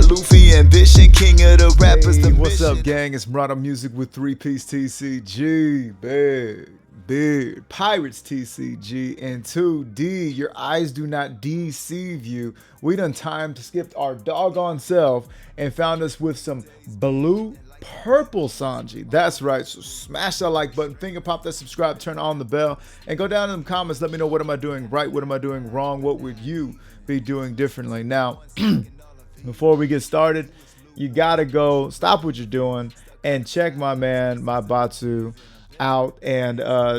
got Luffy ambition, king of the rappers. Hey, The what's up, mission. gang? It's Murata Music with 3-Piece TCG. Big. Pirates TCG. And 2D. Your eyes do not deceive you. We done time to skip our doggone self and found us with some blue purple Sanji. That's right. So smash that like button, finger pop that subscribe, turn on the bell, and go down in the comments. Let me know, what am I doing right? What am I doing wrong? What would you be doing differently? Now, before we get started, you gotta go stop what you're doing and check my Batsu out and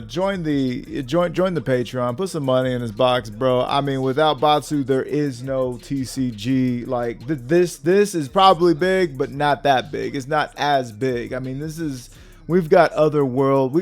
join the Patreon. Put some money in his box, bro. I mean, without Batsu, there is no TCG. Like this is probably big, but not that big. It's not as big. I mean, we've got other world.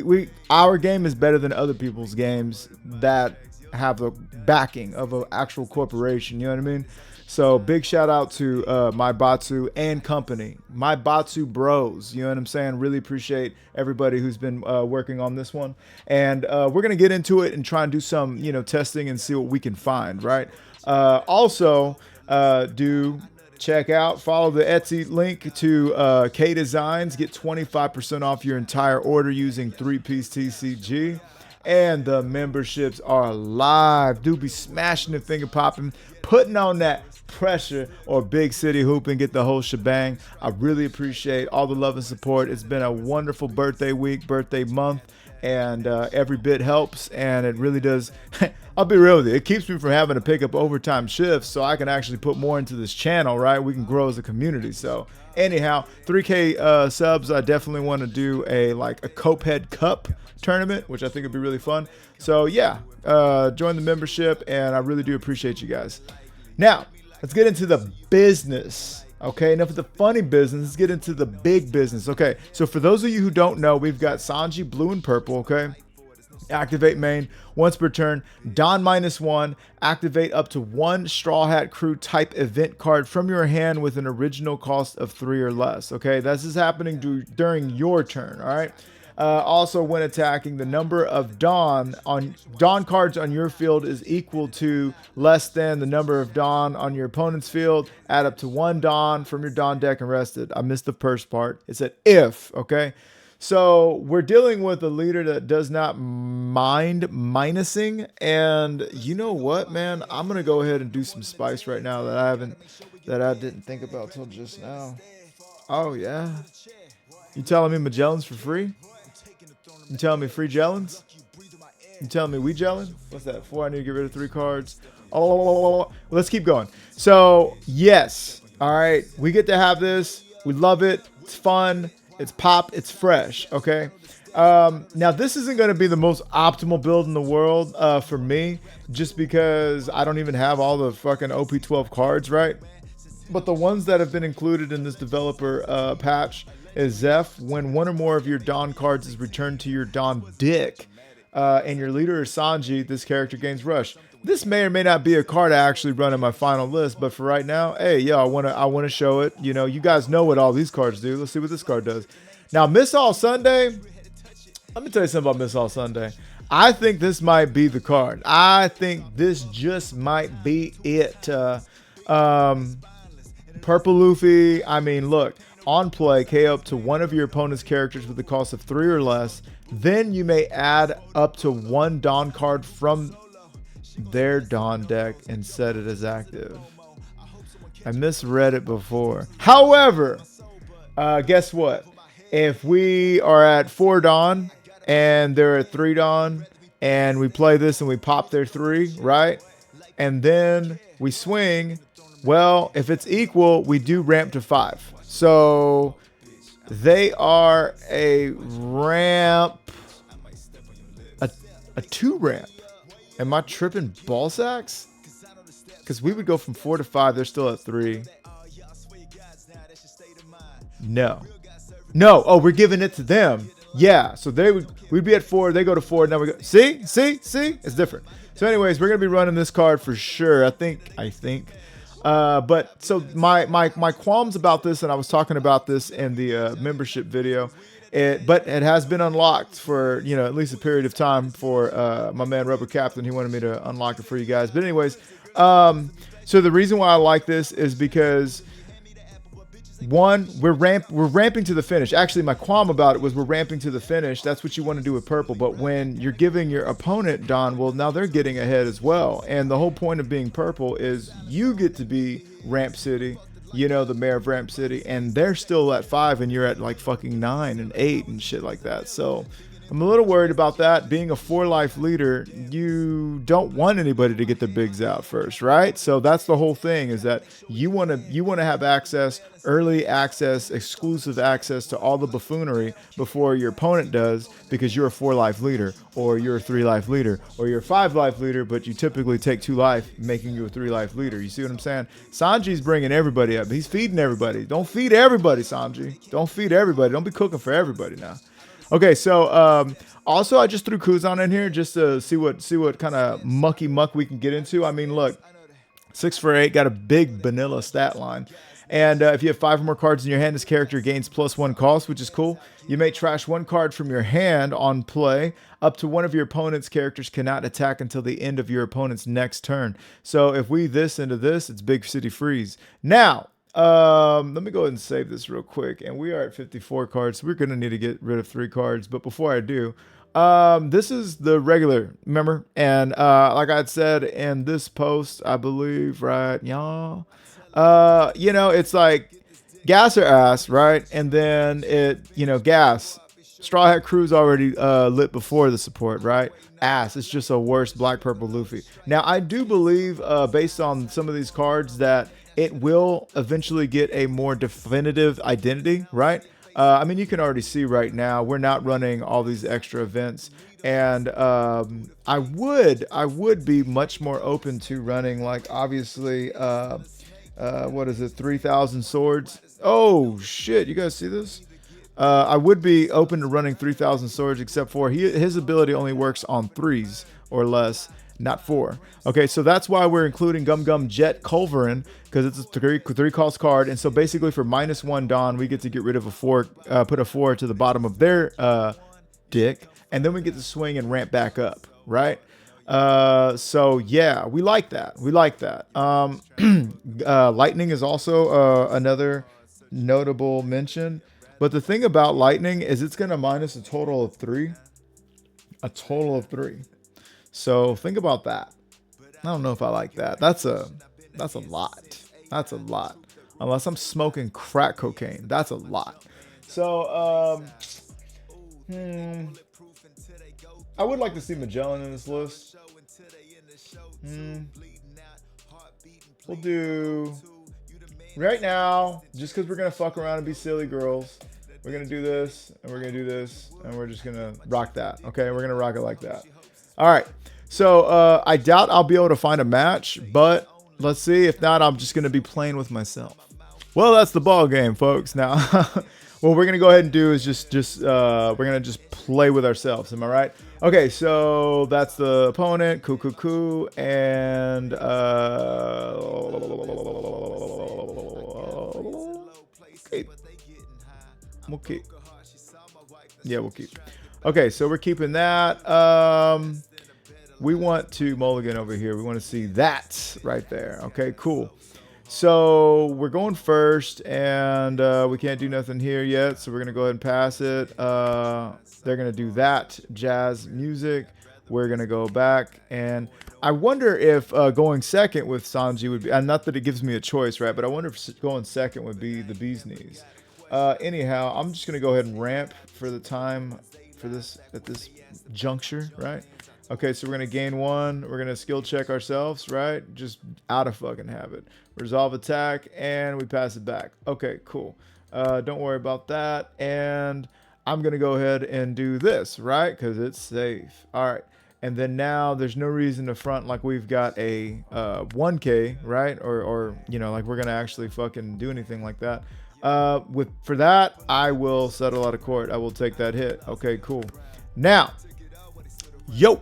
Our game is better than other people's games that have the backing of an actual corporation. You know what I mean? So big shout out to my Batsu and company, my Batsu bros. You know what I'm saying? Really appreciate everybody who's been working on this one. And we're going to get into it and try and do some, testing and see what we can find, right? Also, do check out, follow the Etsy link to K Designs. Get 25% off your entire order using 3-Piece TCG. And the memberships are live. Do be smashing the finger popping, putting on that pressure or big city hooping, get the whole shebang. I really appreciate all the love and support. It's been a wonderful birthday week, birthday month, and every bit helps, and it really does. I'll be real with you, it keeps me from having to pick up overtime shifts so I can actually put more into this channel, right? We can grow as a community. So anyhow, 3K subs, I definitely want to do a Copehead Cup tournament, which I think would be really fun. So yeah, join the membership, and I really do appreciate you guys. Now let's get into the business. Okay, enough of the funny business. Let's get into the big business. Okay, so for those of you who don't know, we've got Sanji blue and purple. Okay, activate main once per turn. Don -1. Activate up to one Straw Hat Crew type event card from your hand with an original cost of 3 or less. Okay, this is happening during your turn. All right. Also, when attacking, the number of Dawn cards on your field is equal to less than the number of Dawn on your opponent's field. Add up to 1 Dawn from your Dawn deck and rest it. I missed the first part. It said if, okay? So we're dealing with a leader that does not mind minusing. And you know what, man? I'm going to go ahead and do some spice right now that I didn't think about till just now. Oh, yeah. You telling me Magellan's for free? You telling me free Jellins? You telling me we Jellin? What's that? 4, I need to get rid of 3 cards. Oh, let's keep going. So, yes. All right. We get to have this. We love it. It's fun. It's pop. It's fresh. Okay. Now, this isn't going to be the most optimal build in the world for me, just because I don't even have all the fucking OP-12 cards, right? But the ones that have been included in this developer patch is Zeph. When one or more of your Dawn cards is returned to your Dawn deck, and your leader is Sanji, this character gains Rush. This may or may not be a card I actually run in my final list, but for right now, hey, yo, I wanna show it. You know, you guys know what all these cards do. Let's see what this card does. Now, Miss All Sunday. Let me tell you something about Miss All Sunday. I think this might be the card. I think this just might be it. Purple Luffy. I mean, look. On play, KO up to one of your opponent's characters with the cost of 3 or less. Then you may add up to 1 Dawn card from their Dawn deck and set it as active. I misread it before. However, guess what? If we are at 4 Dawn and they're at 3 Dawn and we play this and we pop their 3, right? And then we swing. Well, if it's equal, we do ramp to 5. So they are a ramp, a 2 ramp. Am I tripping ball sacks? Because we would go from 4 to 5. They're still at 3. No. Oh, we're giving it to them. Yeah. So we'd be at 4. They go to 4. Now we go. See? It's different. So anyways, we're going to be running this card for sure. I think. But so my qualms about this, and I was talking about this in the membership video, but it has been unlocked for, at least a period of time for my man Rubber Captain. He wanted me to unlock it for you guys. But anyways, so the reason why I like this is because one, we're ramping to the finish. Actually, my qualm about it was we're ramping to the finish. That's what you want to do with purple. But when you're giving your opponent Don, well, now they're getting ahead as well. And the whole point of being purple is you get to be Ramp City, you know, the mayor of Ramp City, and they're still at 5 and you're at like fucking 9 and 8 and shit like that. So I'm a little worried about that. Being a 4-life leader, you don't want anybody to get the bigs out first, right? So that's the whole thing, is that you want to have access, early access, exclusive access to all the buffoonery before your opponent does, because you're a 4-life leader, or you're a 3-life leader, or you're a 5-life leader, but you typically take 2 life, making you a 3-life leader. You see what I'm saying? Sanji's bringing everybody up. He's feeding everybody. Don't feed everybody, Sanji. Don't feed everybody. Don't be cooking for everybody now. Okay, so also I just threw Kuzan in here just to see what kind of mucky muck we can get into. I mean, look, 6 for 8, got a big vanilla stat line. And if you have 5 or more cards in your hand, this character gains +1 cost, which is cool. You may trash 1 card from your hand on play. Up to one of your opponent's characters cannot attack until the end of your opponent's next turn. So if we this into this, it's Big City Freeze. Now, let me go ahead and save this real quick. And we are at 54 cards, so we're going to need to get rid of 3 cards. But before I do, this is the regular, remember? And like I had said in this post, I believe, right, y'all? You know, it's like gas or ass, right? And then it, you know, gas. Straw Hat Crew's already lit before the support, right? Ass. It's just a worse black purple Luffy. Now, I do believe, based on some of these cards, that it will eventually get a more definitive identity, right? I mean, you can already see right now we're not running all these extra events, and I would be much more open to running, like, obviously, what is it, 3,000 swords? Oh shit, you guys see this? I would be open to running 3,000 swords, except for his ability only works on 3s or less, not 4. Okay, so that's why we're including Gum Gum Jet Culverin, because it's a 3 cost card. And so basically for -1 Dawn, we get to get rid of a 4, put a 4 to the bottom of their dick, and then we get to swing and ramp back up, right? So yeah, we like that. We like that. Lightning is also another notable mention. But the thing about Lightning is it's going to minus a total of 3. A total of 3. So think about that. I don't know if I like that. That's a lot. That's a lot. Unless I'm smoking crack cocaine. That's a lot. So, I would like to see Magellan in this list. We'll do... Right now, just because we're going to fuck around and be silly girls, we're going to do this, and we're going to do this, and we're just going to rock that. Okay, we're going to rock it like that. All right. So, I doubt I'll be able to find a match, but let's see. If not, I'm just going to be playing with myself. Well, that's the ball game, folks. Now, what we're going to go ahead and do is just we're going to just play with ourselves. Am I right? Okay, so that's the opponent. Cool. And, we'll keep. Yeah, we'll keep. Okay, so we're keeping that. We want to mulligan over here. We want to see that right there. Okay, cool. So we're going first, and we can't do nothing here yet, so we're going to go ahead and pass it. They're going to do that. Jazz music. We're going to go back, and I wonder if going second with Sanji would be, and not that it gives me a choice, right, but I wonder if going second would be the bee's knees. Anyhow, I'm just going to go ahead and ramp for the time for this at this juncture, right? Okay, so we're going to gain 1. We're going to skill check ourselves, right? Just out of fucking habit. Resolve attack, and we pass it back. Okay, cool. Don't worry about that. And I'm going to go ahead and do this, right? Because it's safe. All right. And then now there's no reason to front like we've got a 1K, right? Or you know, like we're going to actually fucking do anything like that. For that, I will settle out of court. I will take that hit. Okay, cool. Now, yo.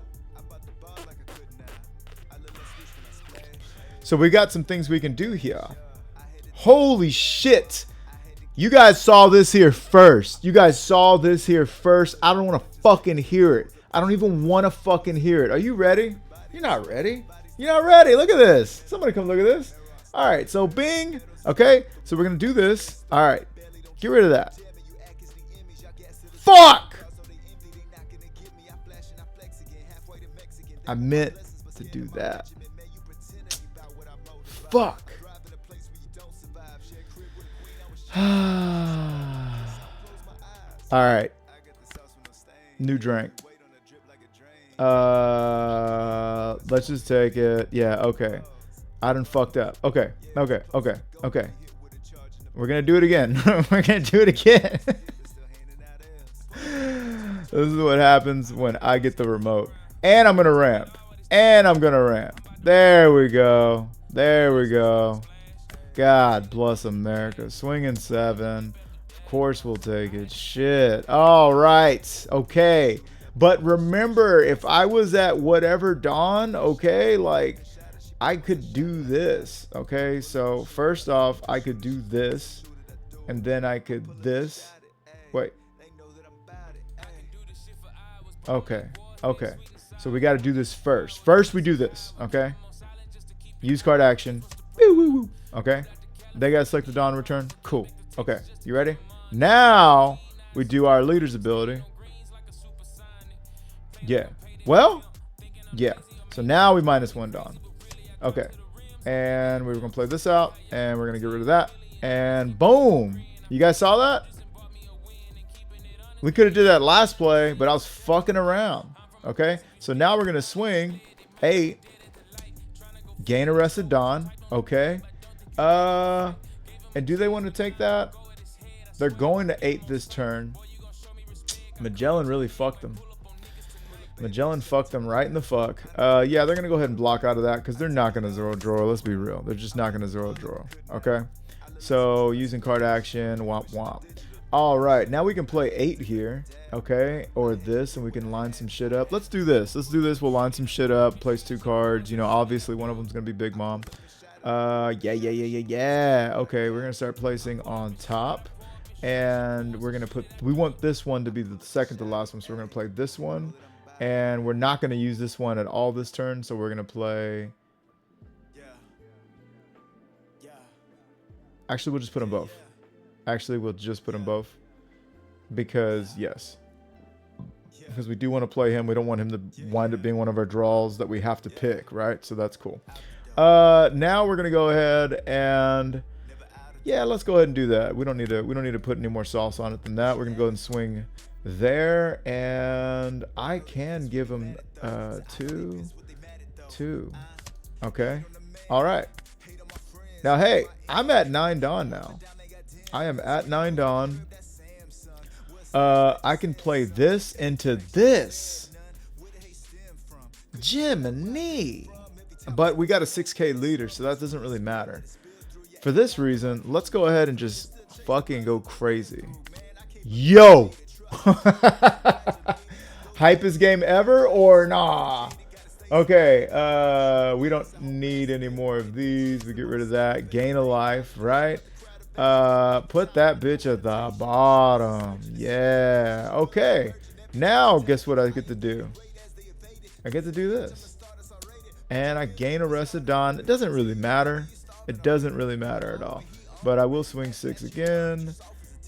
So we got some things we can do here. Holy shit. You guys saw this here first. You guys saw this here first. I don't want to fucking hear it. I don't even want to fucking hear it. Are you ready? You're not ready. You're not ready. Look at this. Somebody come look at this. All right, so bing. Okay, so we're gonna do this. All right, get rid of that. Fuck! I meant to do that. Fuck. All right. New drink. Let's just take it. Yeah, okay. I done fucked up. Okay. We're gonna do it again. We're gonna do it again. This is what happens when I get the remote. And I'm gonna ramp. There we go. God bless America. Swinging 7. Of course we'll take it. Shit. All right. Okay. But remember, if I was at whatever dawn, okay, like I could do this. Okay. So first off, I could do this. And then I could this. Wait. Okay. So we got to do this first. First we do this. Okay. Use card action. Okay. They got to select the dawn return. Cool. Okay. You ready? Now we do our leader's ability. Yeah. Well, yeah. So now we -1 dawn. Okay. And we're going to play this out. And we're going to get rid of that. And boom. You guys saw that? We could have did that last play, but I was fucking around. Okay. So now we're going to swing 8. Gain Arrested Dawn. Okay. And do they want to take that? They're going to 8 this turn. Magellan really fucked them. Magellan fucked them right in the fuck. Yeah, they're going to go ahead and block out of that because they're not going to zero draw. Let's be real. They're just not going to zero draw. Okay. So using card action. Womp womp. All right. Now we can play 8 here. Okay. Or this, and we can line some shit up. Let's do this. We'll line some shit up. Place 2 cards. You know, obviously one of them's going to be Big Mom. Yeah. Okay. We're going to start placing on top. And we're going to put, we want this one to be the second to last one. So we're going to play this one. And we're not going to use this one at all this turn. So we're going to play. Actually, we'll just put them both. Because, yes. Because we do want to play him. We don't want him to wind up being one of our draws that we have to pick, right? So that's cool. Now we're going to go ahead and. Yeah, let's go ahead and do that. We don't need to put any more sauce on it than that. We're going to go ahead and swing there, and I can give him 2. Okay. All right. Now, hey, I'm at 9 dawn now. I am at 9 dawn. I can play this into this. Jiminy. But we got a 6K leader, so that doesn't really matter. For this reason, let's go ahead and just fucking go crazy. Yo! Hypest game ever or nah? Okay, we don't need any more of these. We get rid of that. Gain a life, right? Put that bitch at the bottom. Yeah. Okay. Now, guess what I get to do? I get to do this. And I gain Arrested Dawn. It doesn't really matter. It doesn't really matter at all. But I will swing 6 again.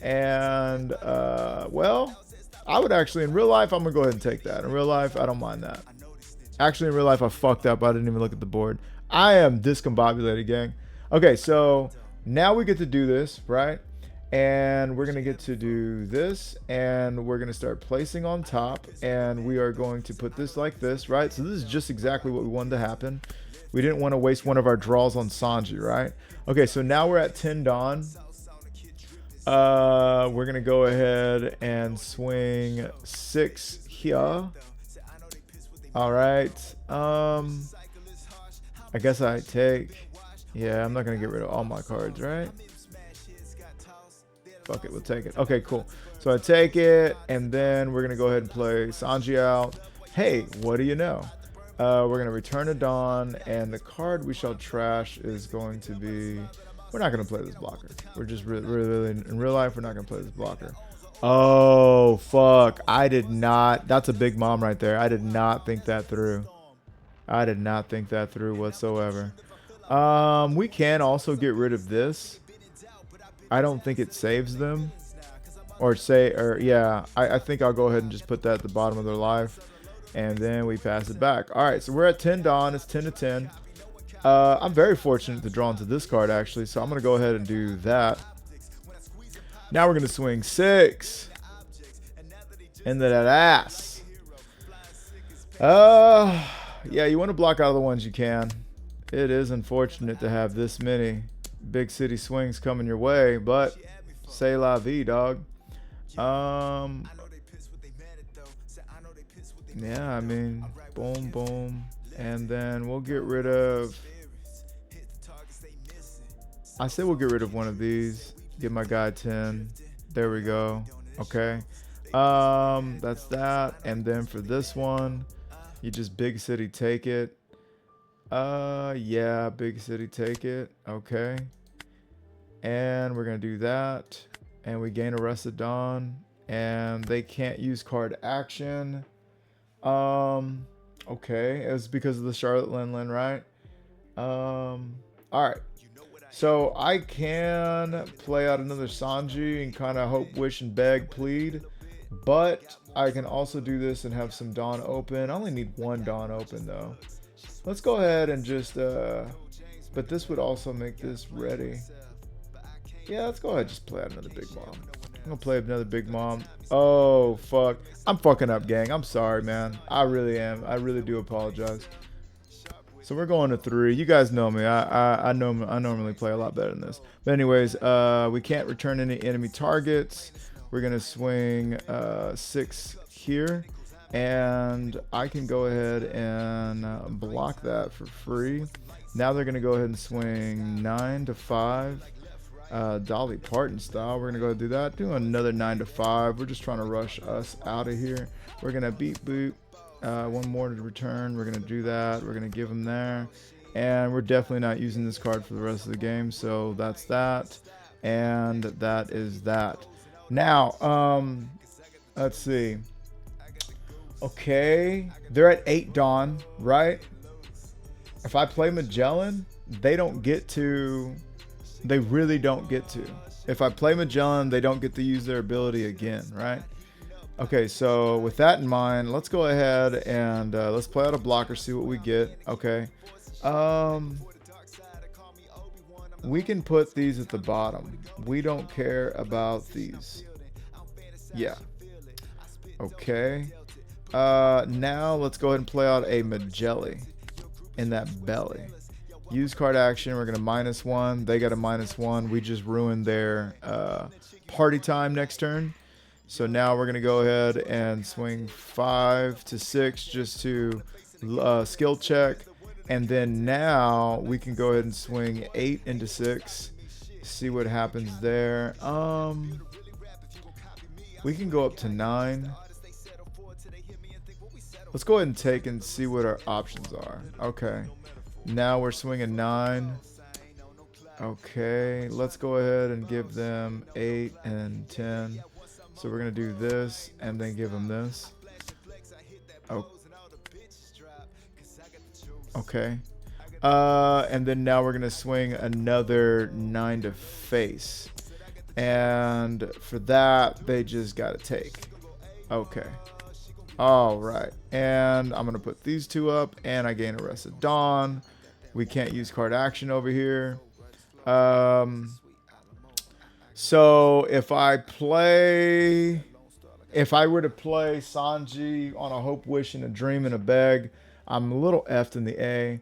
And, well, I would actually, in real life, I'm going to go ahead and take that. In real life, I don't mind that. Actually, in real life, I fucked up. I didn't even look at the board. I am discombobulated, gang. Okay, so now we get to do this, right? And we're going to get to do this. And we're going to start placing on top. And we are going to put this like this, right? So this is just exactly what we wanted to happen. We didn't want to waste one of our draws on Sanji, right? Okay, so now we're at 10 dawn. We're going to go ahead and swing 6 here. All right. I guess I take. Yeah, I'm not going to get rid of all my cards, right? Fuck it, we'll take it. Okay, cool. So I take it, and then we're going to go ahead and play Sanji out. Hey, what do you know? We're going to return to dawn, and the card we shall trash is going to be. We're not going to play this blocker. We're just really in real life, we're not going to play this blocker. Oh, fuck. I did not. That's a Big Mom right there. I did not think that through. I did not think that through whatsoever. We can also get rid of this. I don't think it saves them. Yeah, I think I'll go ahead and just put that at the bottom of their life. And then we pass it back. All right, so we're at 10 Dawn. It's 10 to 10. I'm very fortunate to draw into this card, actually. So I'm going to go ahead and do that. Now we're going to swing 6 into that ass. Yeah, you want to block out of the ones you can. It is unfortunate to have this many big city swings coming your way, but c'est la vie, dog. Yeah, I mean, boom, boom. And then we'll get rid of... I say we'll get rid of one of these. Give my guy 10. There we go. Okay. That's that. And then for this one, you just big city take it. Yeah, big city take it. Okay. And we're going to do that. And we gain Arrested Dawn. And they can't use card action. Okay. It's because of the Charlotte Linlin, right? All right. So I can play out another Sanji and kind of hope, wish, and beg, plead. But I can also do this and have some Dawn open. I only need one Dawn open, though. Let's go ahead and just... but this would also make this ready. Yeah, let's go ahead and just play out another Big Mom. I'm going to play another Big Mom. Oh, fuck. I'm fucking up, gang. I'm sorry, man. I really am. I really do apologize. So we're going to 3. You guys know me. I normally play a lot better than this. But anyways, we can't return any enemy targets. We're going to swing 6 here. And I can go ahead and block that for free. Now they're going to go ahead and swing 9 to 5. Dolly Parton style. We're going to go ahead and do that. Do another 9 to 5. We're just trying to rush us out of here. We're going to beat boot. One more to return. We're going to do that. We're going to give them there. And we're definitely not using this card for the rest of the game. So that's that. And that is that. Now, let's see. Okay. They're at 8 Dawn, right? If I play Magellan, they don't get to... They really don't get to. If I play Magellan, they don't get to use their ability again, right? Okay, so with that in mind, let's go ahead and let's play out a blocker, see what we get. Okay. We can put these at the bottom. We don't care about these. Yeah. Okay. Now let's go ahead and play out a Magelli in that belly. Use card action. We're going to -1. They got a -1. We just ruined their party time next turn. So now we're going to go ahead and swing 5 to 6 just to skill check. And then now we can go ahead and swing 8 into 6. See what happens there. We can go up to 9. Let's go ahead and take and see what our options are. Okay. Now we're swinging 9. Okay. Let's go ahead and give them 8 and 10. So we're going to do this and then give them this. Oh. Okay. And then now we're going to swing another 9 to face. And for that, they just got to take. Okay. All right. And I'm going to put these 2 up and I gain Arrested Dawn. We can't use card action over here. So if I were to play Sanji on a hope, wish, and a dream and a beg, I'm a little effed in the A.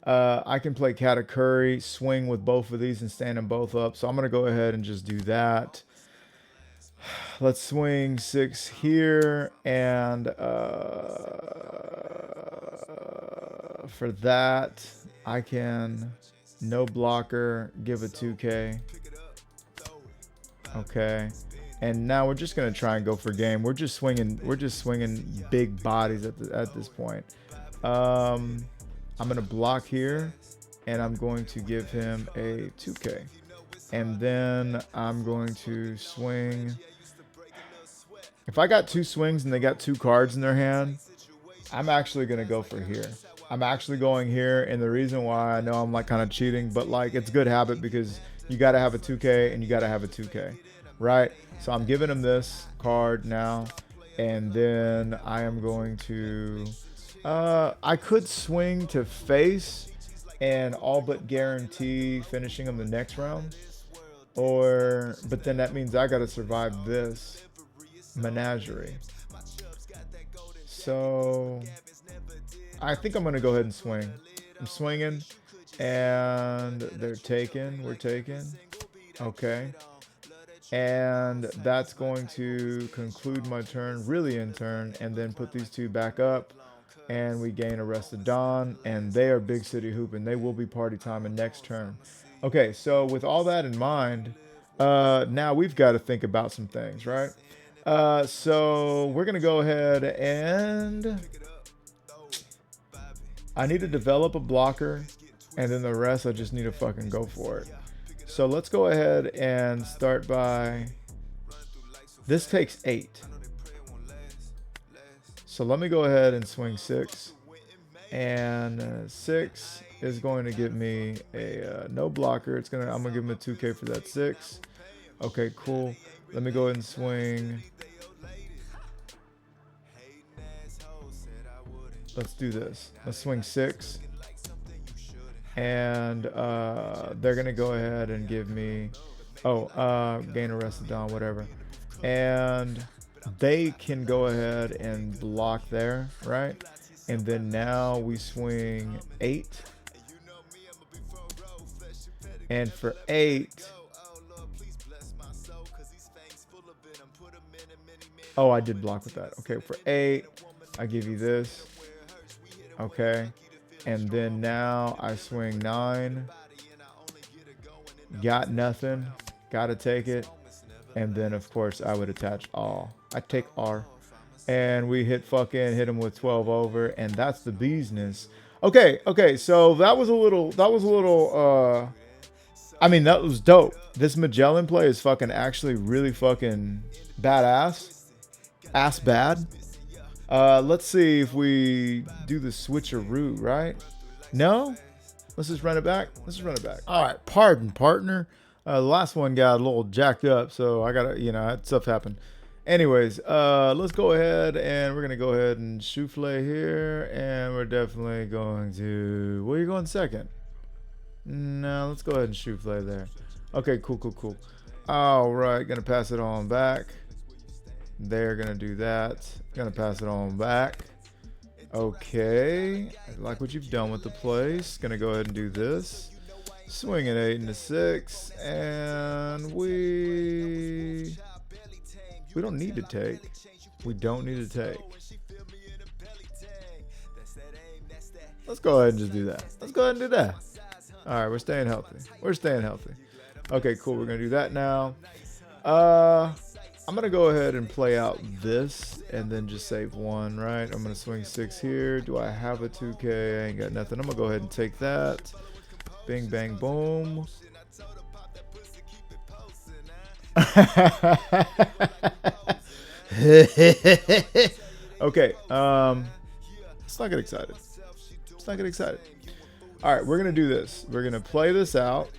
I can play Katakuri, swing with both of these and stand them both up. So I'm going to go ahead and just do that. Let's swing 6 here. And for that, I can no blocker, give a 2K. Okay. And now we're just going to try and go for game. We're just swinging big bodies at this point. I'm going to block here and I'm going to give him a 2K. And then I'm going to swing. If I got 2 swings and they got 2 cards in their hand, I'm actually going to go for here. I'm actually going here, and the reason why I know I'm like kind of cheating, but like it's good habit because you got to have a 2K and you got to have a 2K, right? So I'm giving him this card now, and then I am going to I could swing to face and all but guarantee finishing him the next round, or but then that means I got to survive this menagerie. So I think I'm gonna go ahead and swing. I'm swinging, and they're taking. We're taking. Okay, and that's going to conclude my turn, really in turn, and then put these two back up, and we gain Arrested Dawn, and they are Big City Hooping. They will be party time in next turn. Okay, so with all that in mind, now we've got to think about some things, right? So we're gonna go ahead and I need to develop a blocker, and then the rest I just need to fucking go for it. So let's go ahead and start by, this takes 8. So let me go ahead and swing 6. And 6 is going to give me a no blocker. I'm gonna give him a 2K for that 6. Okay, cool. Let me go ahead and swing. Let's do this. Let's swing 6. And they're gonna go ahead and give me gain Arrested Dawn, whatever. And they can go ahead and block there, right? And then now we swing 8. And for 8, oh, I did block with that. Okay, for 8, I give you this. Okay, and then now I swing 9. Got nothing. Gotta take it. And then of course I would attach all. I take R. And we hit him with 12 over, and that's the business. Okay, so that was a little I mean, that was dope. This Magellan play is fucking actually really fucking badass. Ass bad. Let's see if we do the switcheroo, right? No? Let's just run it back. All right, pardon, partner. The last one got a little jacked up, so I gotta, that stuff happened. Anyways, let's go ahead, and we're gonna go ahead and souffle here, and we're definitely going to, where are you going second? No, let's go ahead and souffle there. Okay, cool. All right, gonna pass it on back. They're gonna do that. Gonna pass it on back. Okay, I like what you've done with the place. Gonna go ahead and do this. Swing an 8 and a 6, and we don't need to take. We don't need to take. Let's go ahead and just do that. All right, we're staying healthy. Okay, cool. We're gonna do that now. I'm gonna go ahead and play out this and then just save 1, right? I'm gonna swing 6 here. Do I have a 2K? I ain't got nothing. I'm gonna go ahead and take that. Bing, bang, boom. Okay, let's not get excited. All right, we're gonna do this. We're gonna play this out.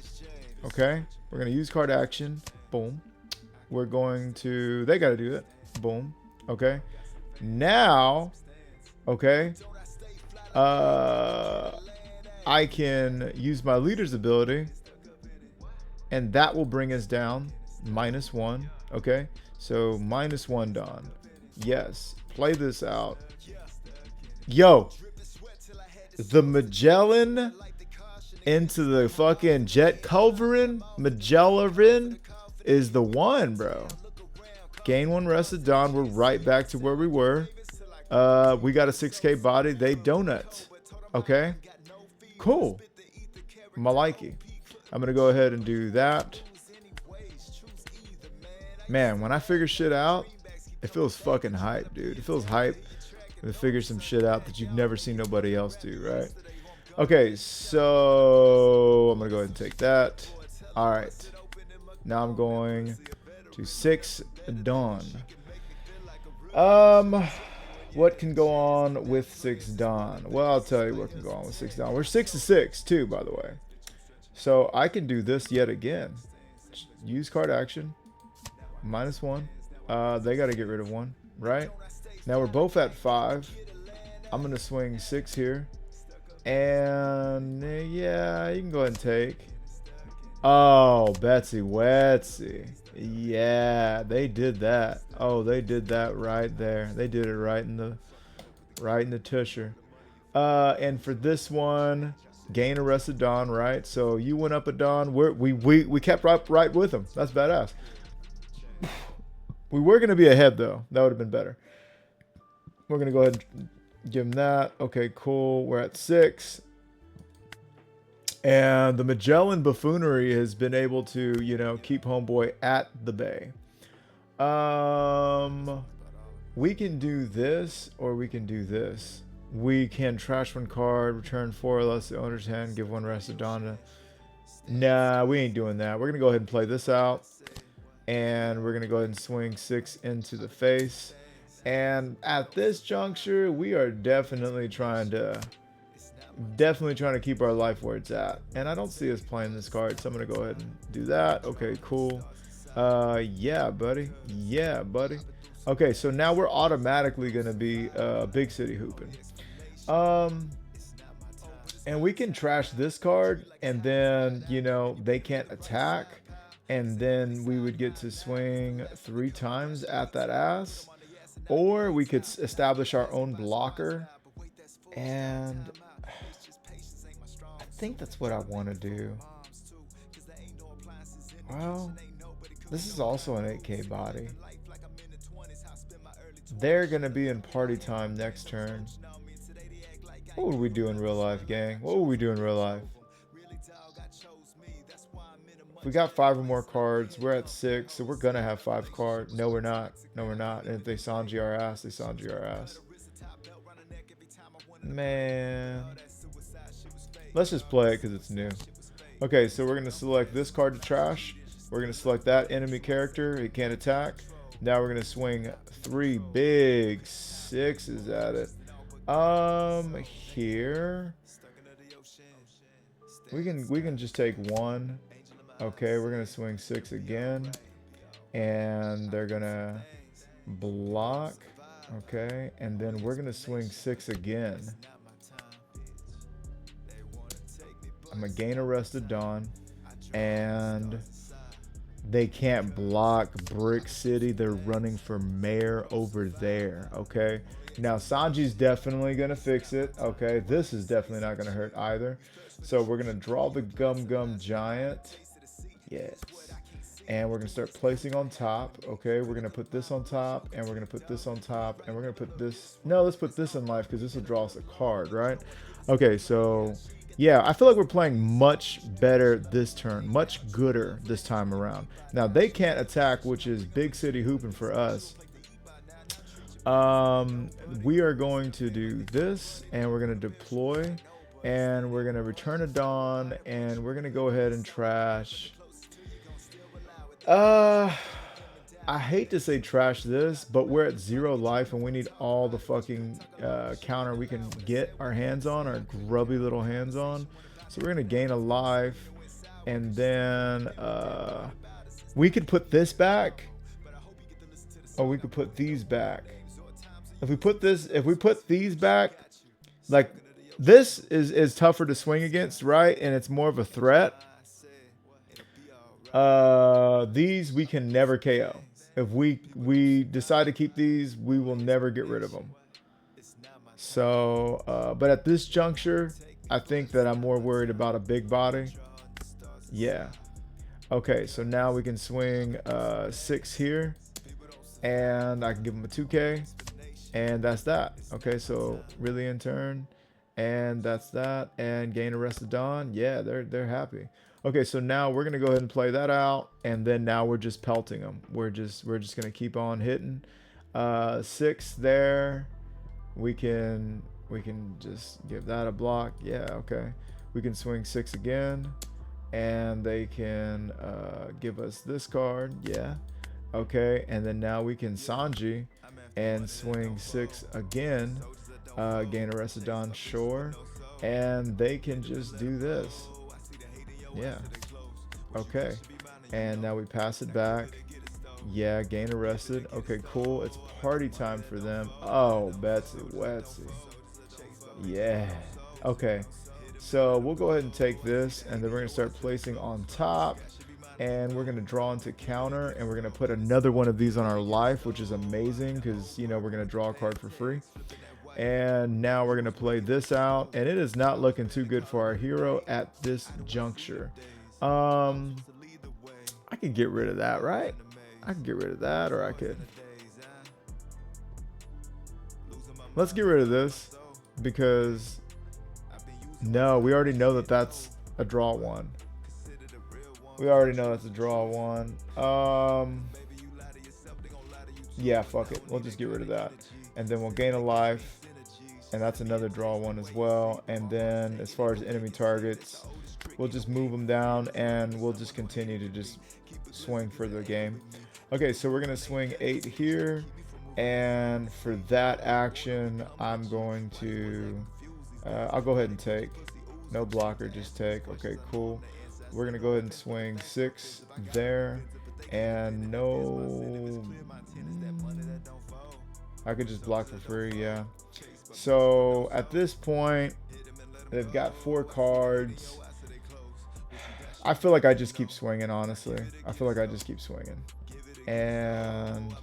Okay, we're gonna use card action. Boom. We're going to, they got to do it. Boom. Okay. Now, okay, I can use my leader's ability, and that will bring us down -1. Okay. So -1 Dawn. Yes. Play this out. Yo, the Magellan into the fucking Jet Culverin, Magellan is the one, bro. Gain 1 Arrested Dawn. We're right back to where we were. We got a 6K body. They donut. Okay. Cool. Maliki. I'm going to go ahead and do that. Man, when I figure shit out, it feels fucking hype, dude. It feels hype to figure some shit out that you've never seen nobody else do, right? Okay, so I'm going to go ahead and take that. All right. Now I'm going to 6 Dawn. What can go on with 6 Dawn? Well, I'll tell you what can go on with 6 Dawn. We're 6-6 too, by the way. So I can do this yet again. Use card action. -1. They got to get rid of 1, right? Now we're both at 5. I'm going to swing 6 here. And yeah, you can go ahead and take. Oh, Betsy Wetsy. Yeah, they did that. Oh, they did that right there. They did it right in the tusher. And for this one, gain arrested Dawn, right? So you went up a Dawn. We kept right with them. That's badass. We were gonna be ahead though. That would have been better. We're gonna go ahead and give him that. Okay, cool. We're at 6. And the Magellan buffoonery has been able to, you know, keep homeboy at the bay. We can do this, or we can do this. We can trash 1 card, return 4 or less to the owner's hand, give 1 rest of Donda. Nah, we ain't doing that. We're gonna go ahead and play this out. And we're gonna go ahead and swing 6 into the face. And at this juncture, we are definitely trying to keep our life where it's at. And I don't see us playing this card, so I'm gonna go ahead and do that. Okay, cool. Yeah, buddy. Yeah, buddy. Okay, so now we're automatically gonna be big city hooping. And we can trash this card, and then, you know, they can't attack, and then we would get to swing 3 times at that ass. Or we could establish our own blocker, and I think that's what I want to do. Well, this is also an 8K body. They're going to be in party time next turn. What would we do in real life, gang? What would we do in real life? We got 5 or more cards. We're at 6, so we're gonna have 5 cards. No, we're not. No, we're not. And if they Sanji our ass, they Sanji our ass. Man, let's just play it because it's new. Okay, so we're gonna select this card to trash. We're gonna select that enemy character. He can't attack. Now we're gonna swing 3 big 6s at it. Here we can just take 1. Okay, we're gonna swing 6 again, and they're gonna block. Okay, and then we're gonna swing 6 again. I'm gonna gain arrested Dawn, and they can't block Brick City. They're running for mayor over there. Okay, now Sanji's definitely gonna fix it. Okay, this is definitely not gonna hurt either. So we're gonna draw the Gum Giant. Yes. And we're going to start placing on top. Okay, we're going to put this on top, and we're going to put this on top, and we're going to put this. No, let's put this in life because this will draw us a card, right? Okay, so yeah, I feel like we're playing much better this turn, much gooder this time around. Now, they can't attack, which is big city hooping for us. We are going to do this, and we're going to deploy, and we're going to return a Dawn, and we're going to go ahead and trash. I hate to say trash this, but we're at 0 life and we need all the fucking counter we can get our hands on, our grubby little hands on. So we're gonna gain a life, and then we could put this back, or we could put these back. If we put these back, like this is tougher to swing against, right? And it's more of a threat. These we can never KO. If we decide to keep these, we will never get rid of them. So, but at this juncture, I think that I'm more worried about a big body. Yeah. Okay, so now we can swing 6 here, and I can give them a 2K, and that's that. Okay, so really in turn, and that's that, and gain arrested Dawn. Yeah, they're happy. Okay, so now we're gonna go ahead and play that out, and then now we're just pelting them. We're just gonna keep on hitting. 6 there. We can just give that a block. Yeah, okay. We can swing 6 again, and they can give us this card. Yeah, okay. And then now we can Sanji, and swing 6 again. Gain arrested on shore, and they can just do this. Yeah. Okay. And now we pass it back. Yeah, gain arrested. Okay, cool. It's party time for them. Oh, Betsy Wetsy. Yeah. Okay. So we'll go ahead and take this, and then we're going to start placing on top. And we're going to draw into counter, and we're going to put another one of these on our life, which is amazing because, you know, we're going to draw a card for free. And now we're going to play this out, and it is not looking too good for our hero at this juncture. I could get rid of that, right? I could get rid of that, or I could. Let's get rid of this because no, we already know that that's a draw one. We already know that's a draw one. Yeah, fuck it. We'll just get rid of that. And then we'll gain a life. And that's another draw one as well. And then as far as enemy targets, we'll just move them down and we'll just continue to just swing for the game. Okay, so we're going to swing 8 here. And for that action, I'm going to... I'll go ahead and take. No blocker, just take. Okay, cool. We're going to go ahead and swing 6 there. And no... I could just block for free, yeah. So at this point, they've got 4 cards. I feel like I just keep swinging, honestly. I feel like I just keep swinging. And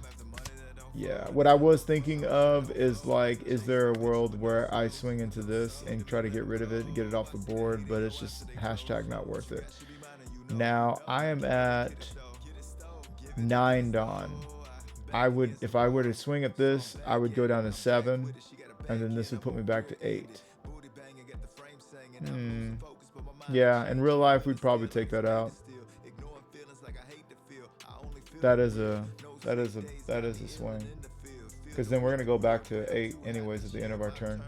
yeah, what I was thinking of is like, is there a world where I swing into this and try to get rid of it and get it off the board, but it's just hashtag not worth it. Now I am at 9 Dawn. I would, if I were to swing at this, I would go down to 7, and then this would put me back to 8. Yeah, in real life, we'd probably take that out. That is a swing. Because then we're gonna go back to 8 anyways at the end of our turn.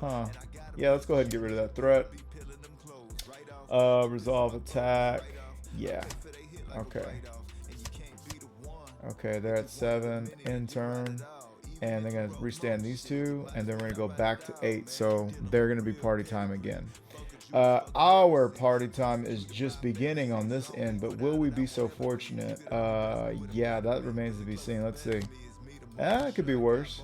Huh. Yeah, let's go ahead and get rid of that threat. Resolve attack. Yeah. Okay. Okay, they're at 7 in turn. And they're going to restand these 2. And then we're going to go back to 8. So they're going to be party time again. Our party time is just beginning on this end. But will we be so fortunate? Yeah, that remains to be seen. Let's see. It could be worse.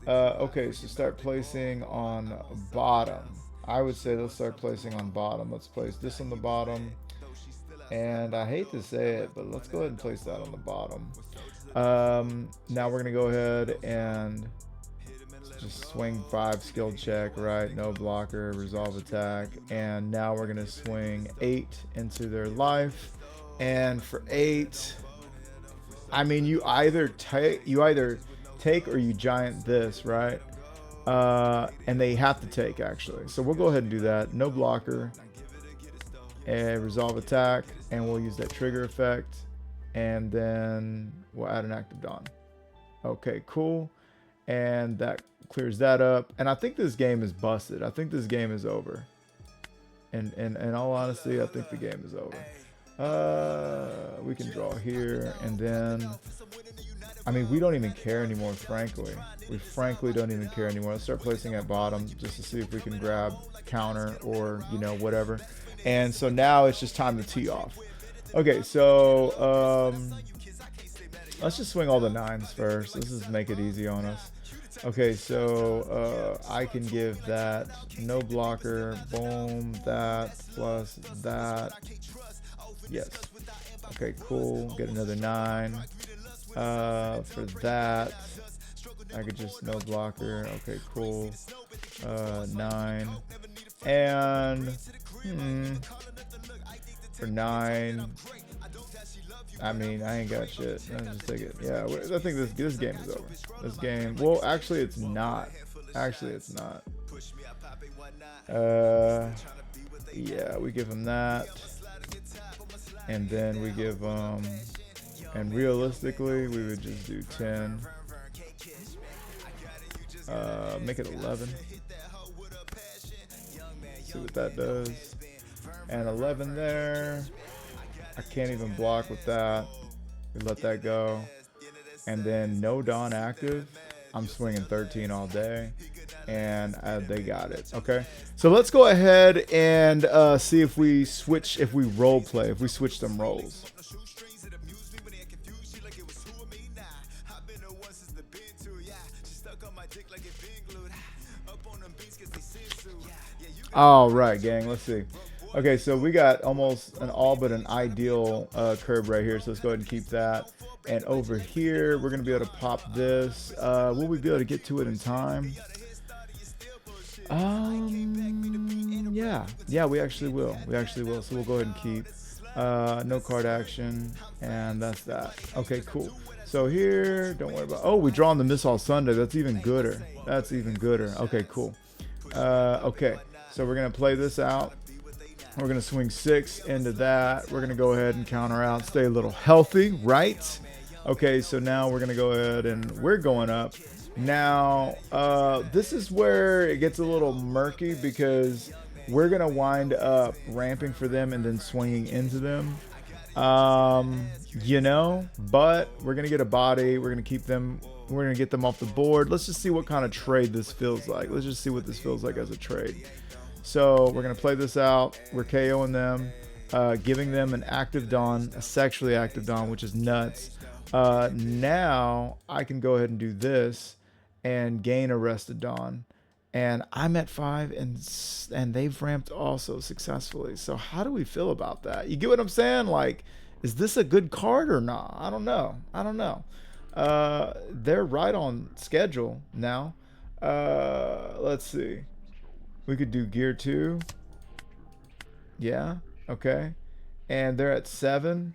Okay, so start placing on bottom. I would say let's start placing on bottom. Let's place this on the bottom. And I hate to say it, but let's go ahead and place that on the bottom. Now we're going to go ahead and just swing 5 skill check, right? No blocker, resolve attack. And now we're going to swing 8 into their life. And for 8, I mean, you either take or you giant this, right? And they have to take, actually. So we'll go ahead and do that. No blocker. And resolve attack, and we'll use that trigger effect, and then we'll add an active Dawn. Okay, cool. And that clears that up. And I think this game is busted. I think this game is over. And in all honesty, I think the game is over. We can draw here, and then I mean, we don't even care anymore, frankly. We frankly don't even care anymore. Let's start placing at bottom just to see if we can grab counter or, you know, whatever. And so now it's just time to tee off. Okay, so let's just swing all the 9s first. Let's just make it easy on us. Okay, so I can give that no blocker, boom, that plus that. Yes. Okay, cool. Get another 9. For that, I could just no blocker. Okay, cool. 9. And for 9, I mean, I ain't got shit. I'll just take it. Yeah, I think this game is over. This game, well, actually, it's not. Actually, it's not. Yeah, we give him that, and then we give and realistically, we would just do 10. Make it 11. See what that does. And 11 there. I can't even block with that. We let that go. and then no Dawn active. I'm swinging 13 all day, and they got it. Okay, so let's go ahead and see if we switch, if we role play, if we switch them roles. All right, gang, let's see. Okay, so we got almost an all but an ideal curb right here, so let's go ahead and keep that. And over here, we're going to be able to pop this. Will we be able to get to it in time? Yeah, we actually will. We actually will. So we'll go ahead and keep no card action, and that's that. Okay, cool. So here, don't worry about. Oh, we draw on the Miss All Sunday. That's even gooder. That's even gooder. Okay, cool. Okay, so we're gonna play this out. We're gonna swing 6 into that. We're gonna go ahead and counter out, stay a little healthy, right? Okay, so now we're gonna go ahead and we're going up. Now, this is where it gets a little murky because we're gonna wind up ramping for them and then swinging into them. You know, but we're gonna get a body. We're gonna keep them. We're gonna get them off the board. Let's just see what kind of trade this feels like. Let's just see what this feels like as a trade. So we're gonna play this out. We're KOing them, giving them an active Dawn, a sexually active Dawn, which is nuts. Now I can go ahead and do this and gain Arrested Dawn, and I'm at 5, and they've ramped also successfully. So how do we feel about that? You get what I'm saying? Like, is this a good card or not? I don't know. I don't know. They're right on schedule now. Let's see. We could do Gear 2. Yeah. Okay. And they're at 7.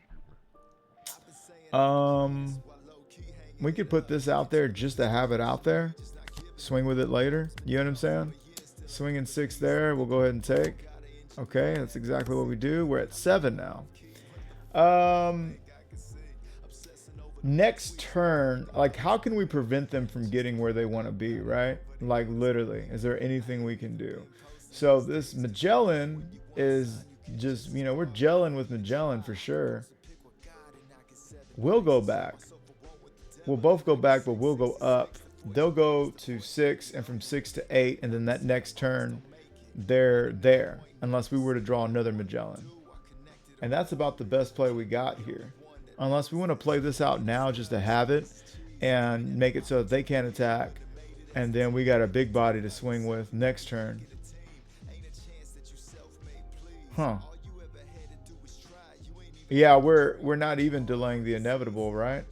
We could put this out there just to have it out there. Swing with it later. You know what I'm saying? Swinging 6 there. We'll go ahead and take. Okay, that's exactly what we do. We're at 7 now. Next turn, like, how can we prevent them from getting where they want to be, right? Like, literally, is there anything we can do? So this Magellan is just, you know, we're gelling with Magellan for sure. We'll go back. We'll both go back, but we'll go up. They'll go to 6, and from 6 to 8, and then that next turn, they're there, unless we were to draw another Magellan. And that's about the best play we got here. Unless we want to play this out now just to have it and make it so that they can't attack, and then we got a big body to swing with next turn. Huh. Yeah, we're not even delaying the inevitable, right?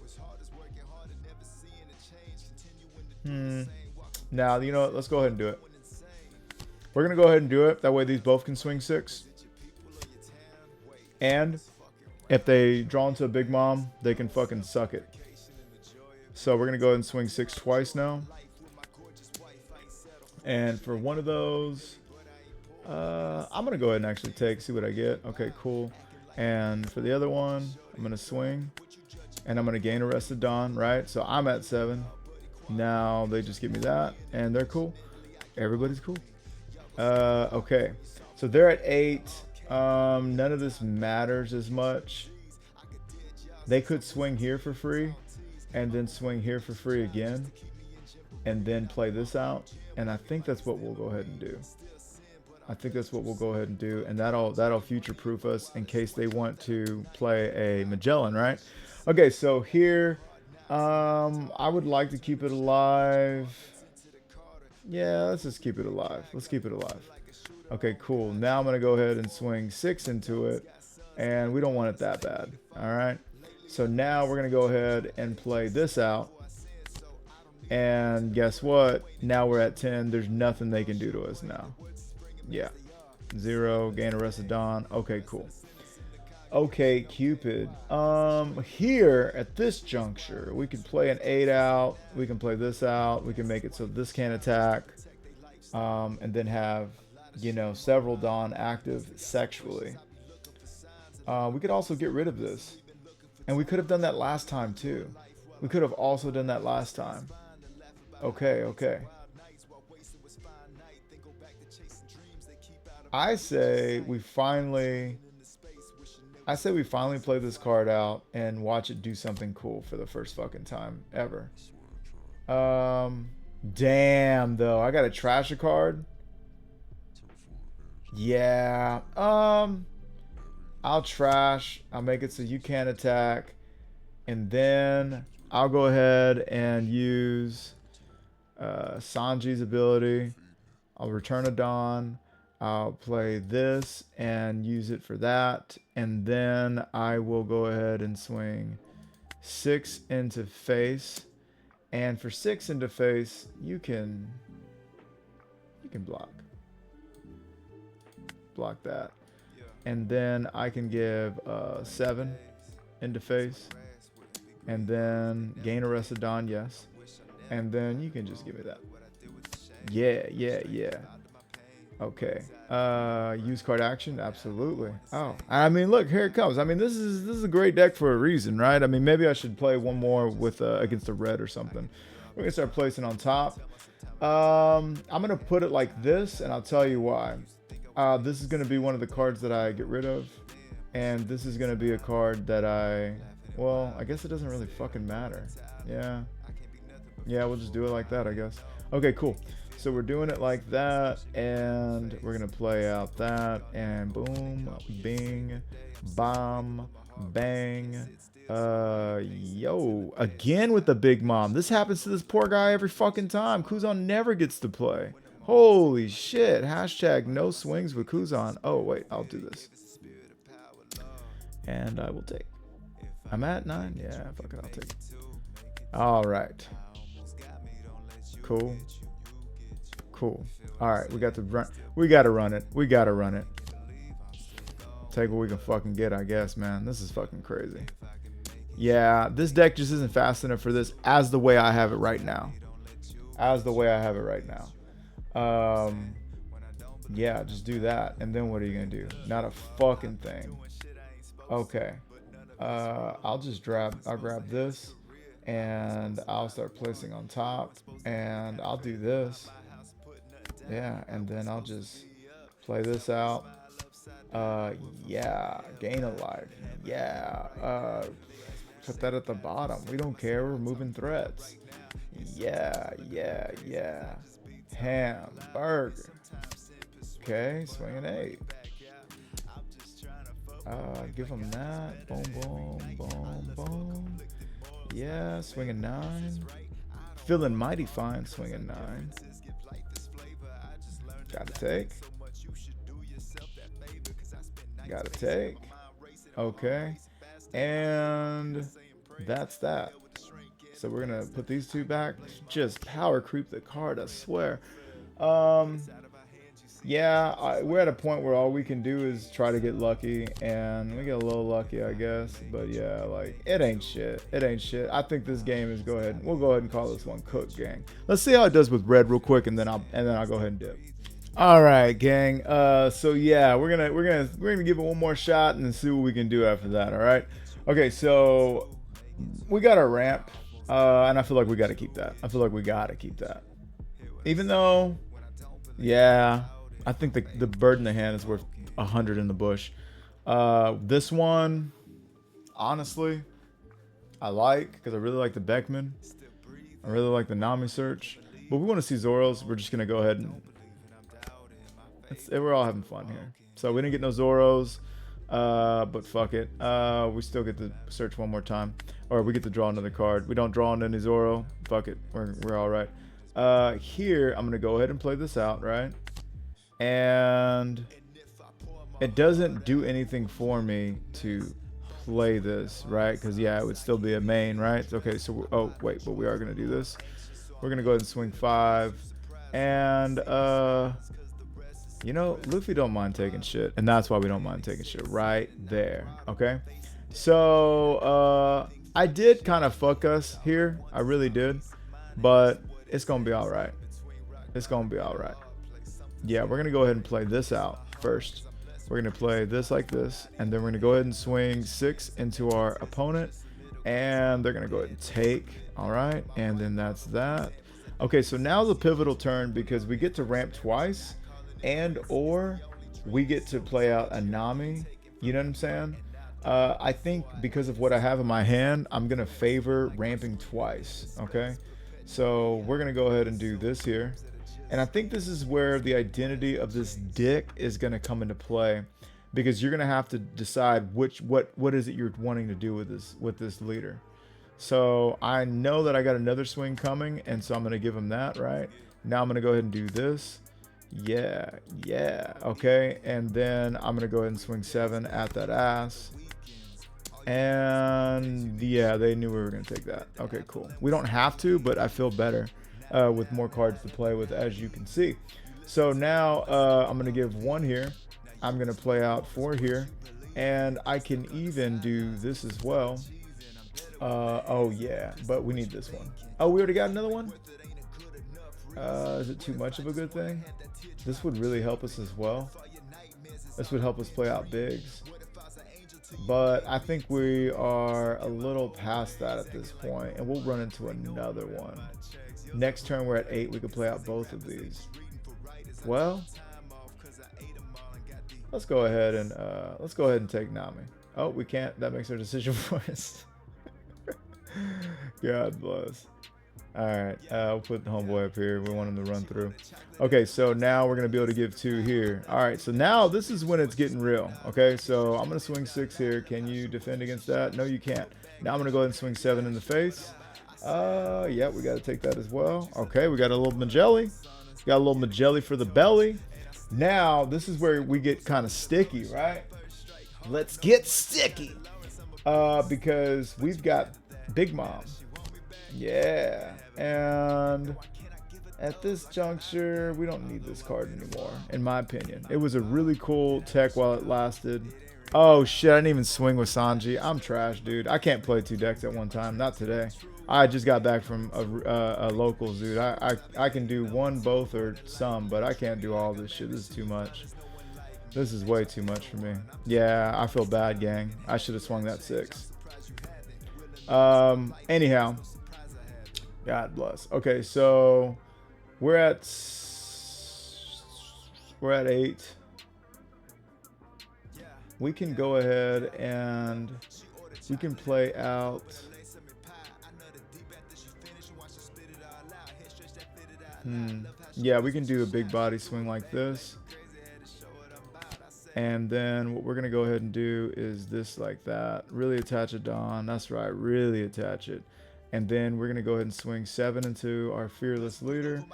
Now, you know what? Let's go ahead and do it. We're going to go ahead and do it. That way these both can swing 6. And if they draw into a Big Mom, they can fucking suck it. So we're going to go ahead and swing 6 twice now. And for one of those, I'm going to go ahead and actually take, see what I get. Okay, cool. And for the other one, I'm going to swing. And I'm going to gain Arrested Dawn, right? So I'm at 7. Now they just give me that, and they're cool. Everybody's cool. Okay, so they're at 8. None of this matters as much. They could swing here for free, and then swing here for free again, and then play this out. And I think that's what we'll go ahead and do. I think that's what we'll go ahead and do, and that'll future-proof us in case they want to play a Magellan, right? Okay, so here. I would like to keep it alive. Yeah, let's just keep it alive. Let's keep it alive. Okay, cool. Now I'm going to go ahead and swing 6 into it. And we don't want it that bad. All right. So now we're going to go ahead and play this out. And guess what? Now we're at 10. There's nothing they can do to us now. Yeah. 0. Gain Arrested Dawn. Okay, cool. Okay, Cupid. Here at this juncture, we could play an 8 out. We can play this out. We can make it so this can't attack. And then have, you know, several Dawn active sexually. We could also get rid of this. And we could have done that last time too. We could have also done that last time. Okay, okay. I say we finally... I say we finally play this card out and watch it do something cool for the first fucking time ever. Damn though, I gotta trash a card. Yeah. I'll trash. I'll make it so you can't attack, and then I'll go ahead and use Sanji's ability. I'll return a Dawn. I'll play this and use it for that. And then I will go ahead and swing 6 into face. And for 6 into face, you can block. Block that. And then I can give 7 into face. And then gain arrested Dawn, yes. And then you can just give me that. Yeah. Okay. Use card action, absolutely. Oh, I mean, look, here it comes. I mean, this is a great deck for a reason, right? I mean, maybe I should play one more with against a red or something. We're gonna start placing on top. I'm gonna put it like this, and I'll tell you why. This is gonna be one of the cards that I get rid of, and this is gonna be a card that well, I guess it doesn't really fucking matter. Yeah, we'll just do it like that, I guess. Okay, cool. So we're doing it like that, and we're gonna play out that, and boom, bing, bomb, bang. Yo, again with the big mom. This happens to this poor guy every fucking time. Kuzan never gets to play. Holy shit. Hashtag no swings with Kuzan. Oh, wait, I'll do this. And I will take. I'm at 9. Yeah, fuck it, I'll take it. All right. Cool. All right, we got to run. We got to run it. Take what we can fucking get, I guess, man. This is fucking crazy. Yeah, this deck just isn't fast enough for this as the way I have it right now. Yeah, just do that. And then what are you going to do? Not a fucking thing. Okay. I'll grab this, and I'll start placing on top, and I'll do this. Yeah, and then I'll just play this out. Yeah, gain a life. Yeah, put that at the bottom. We don't care. We're moving threats. Yeah. Hamburger. Okay, swing an 8. Give him that. Boom. Yeah, swing a 9. Feeling mighty fine, swing a 9. Gotta take. Okay. And that's that. So we're gonna put these two back. Just power creep the card, I swear. Yeah, we're at a point where all we can do is try to get lucky, and we get a little lucky, I guess. But yeah, like, it ain't shit. I think this game is we'll go ahead and call this one cooked, gang. Let's see how it does with red real quick, and then I'll go ahead and dip. All right, gang. So yeah, we're gonna give it one more shot and then see what we can do after that. All right. Okay, so we got our ramp, and I feel like we got to keep that. Even though, yeah, I think the bird in the hand is worth 100 in the bush. This one, honestly, I like, because I really like the Beckman. I really like the Nami search. But we want to see Zoros. We're just gonna go ahead and we're all having fun here. So we didn't get no Zoros, but fuck it. We still get to search one more time, or we get to draw another card. We don't draw on any Zoro. Fuck it. We're all right. Here I'm gonna go ahead and play this out, right? And it doesn't do anything for me to play this, right? Because yeah, it would still be a main, right? Okay, so oh wait, but we are gonna do this. We're gonna go ahead and swing 5, and you know, Luffy don't mind taking shit, and that's why we don't mind taking shit right there. Okay, so I did kind of fuck us here, I really did, but it's gonna be all right. Yeah, we're gonna go ahead and play this out first. We're gonna play this like this, and then we're gonna go ahead and swing 6 into our opponent, and they're gonna go ahead and take. All right, and then that's that. Okay, so now's a pivotal turn because we get to ramp twice, and or we get to play out a Nami. You know what I'm saying? I think because of what I have in my hand, I'm gonna favor ramping twice. Okay, so we're gonna go ahead and do this here, and I think this is where the identity of this dick is gonna come into play, because you're gonna have to decide what is it you're wanting to do with this leader. So I know that I got another swing coming, and so I'm gonna give him that. Right now, I'm gonna go ahead and do this. Yeah, yeah, okay, and then I'm gonna go ahead and swing 7 at that ass. And yeah, they knew we were going to take that. Okay, cool. We don't have to, but I feel better with more cards to play with, as you can see. So now I'm going to give 1 here. I'm going to play out 4 here. And I can even do this as well. Oh, yeah, but we need this one. Oh, we already got another one? Is it too much of a good thing? This would really help us as well. This would help us play out bigs. But I think we are a little past that at this point, and we'll run into another one. Next turn we're at 8. We could play out both of these. Well, let's go ahead and take Nami. Oh, we can't. That makes our decision for us. God bless. All right, we'll put the homeboy up here. We want him to run through. Okay, so now we're gonna be able to give 2 here. All right, so now this is when it's getting real. Okay, so I'm gonna swing 6 here. Can you defend against that? No, you can't. Now I'm gonna go ahead and swing 7 in the face. Yeah, we gotta take that as well. Okay, we got a little Magelli. Got a little Magelli for the belly. Now this is where we get kind of sticky, right? Let's get sticky. Because we've got Big Mom. Yeah, and at this juncture, we don't need this card anymore, in my opinion. It was a really cool tech while it lasted. Oh shit, I didn't even swing with Sanji. I'm trash, dude. I can't play 2 decks at one time, not today. I just got back from a locals, dude. I can do 1, both, or some, but I can't do all this shit. This is too much. This is way too much for me. Yeah, I feel bad, gang. I should have swung that 6. Anyhow. God bless. Okay, so we're at 8. We can go ahead and we can play out. Yeah, we can do a big body swing like this. And then what we're going to go ahead and do is this like that. Really attach a Dawn. That's right. Really attach it. And then we're going to go ahead and swing 7 into our fearless leader.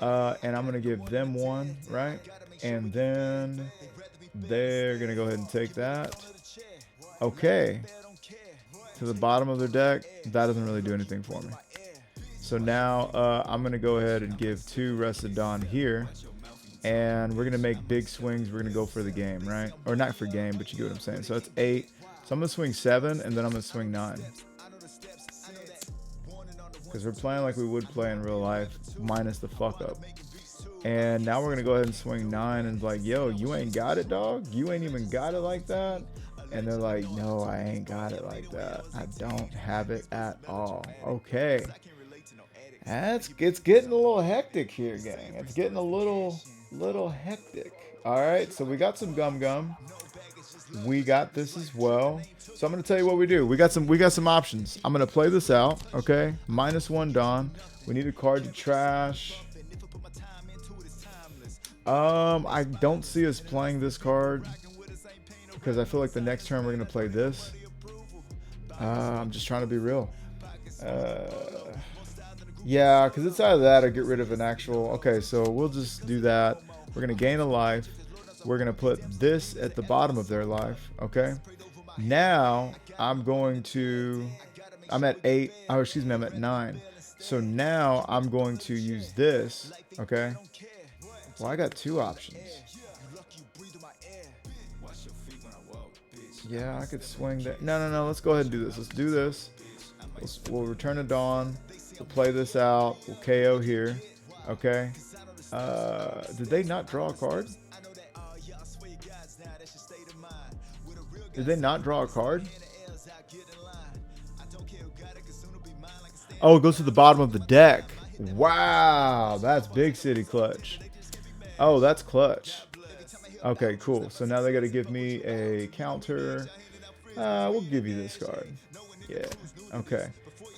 And I'm going to give them 1, right? And then they're going to go ahead and take that. Okay. To the bottom of their deck. That doesn't really do anything for me. So now I'm going to go ahead and give 2 Rested Dawn here. And we're going to make big swings. We're going to go for the game, right? Or not for game, but you get what I'm saying. So that's 8. So I'm going to swing 7, and then I'm going to swing 9. Because we're playing like we would play in real life, minus the fuck up. And now we're going to go ahead and swing 9 and be like, yo, you ain't got it, dog? You ain't even got it like that? And they're like, no, I ain't got it like that. I don't have it at all. Okay. It's getting a little hectic here, gang. It's getting a little hectic. All right, so we got some gum. We got this as well. So I'm gonna tell you what we do. We got some options. I'm gonna play this out. Okay, -1 Dawn. We need a card to trash. I don't see us playing this card because I feel like the next turn we're gonna play this. I'm just trying to be real. Yeah, because it's either that or get rid of an actual. Okay, so we'll just do that. We're gonna gain a life. We're gonna put this at the bottom of their life. Okay. Now I'm at 8. Oh, excuse me, I'm at 9. So now I'm going to use this. Okay. Well, I got 2 options. Yeah, I could swing that. No. Let's go ahead and do this. Let's do this. We'll return to Dawn. We'll play this out. We'll KO here. Okay. Did they not draw a card? Did they not draw a card? Oh, it goes to the bottom of the deck. Wow, that's big city clutch. Oh, that's clutch. Okay, cool. So now they got to give me a counter. We'll give you this card. Yeah. Okay.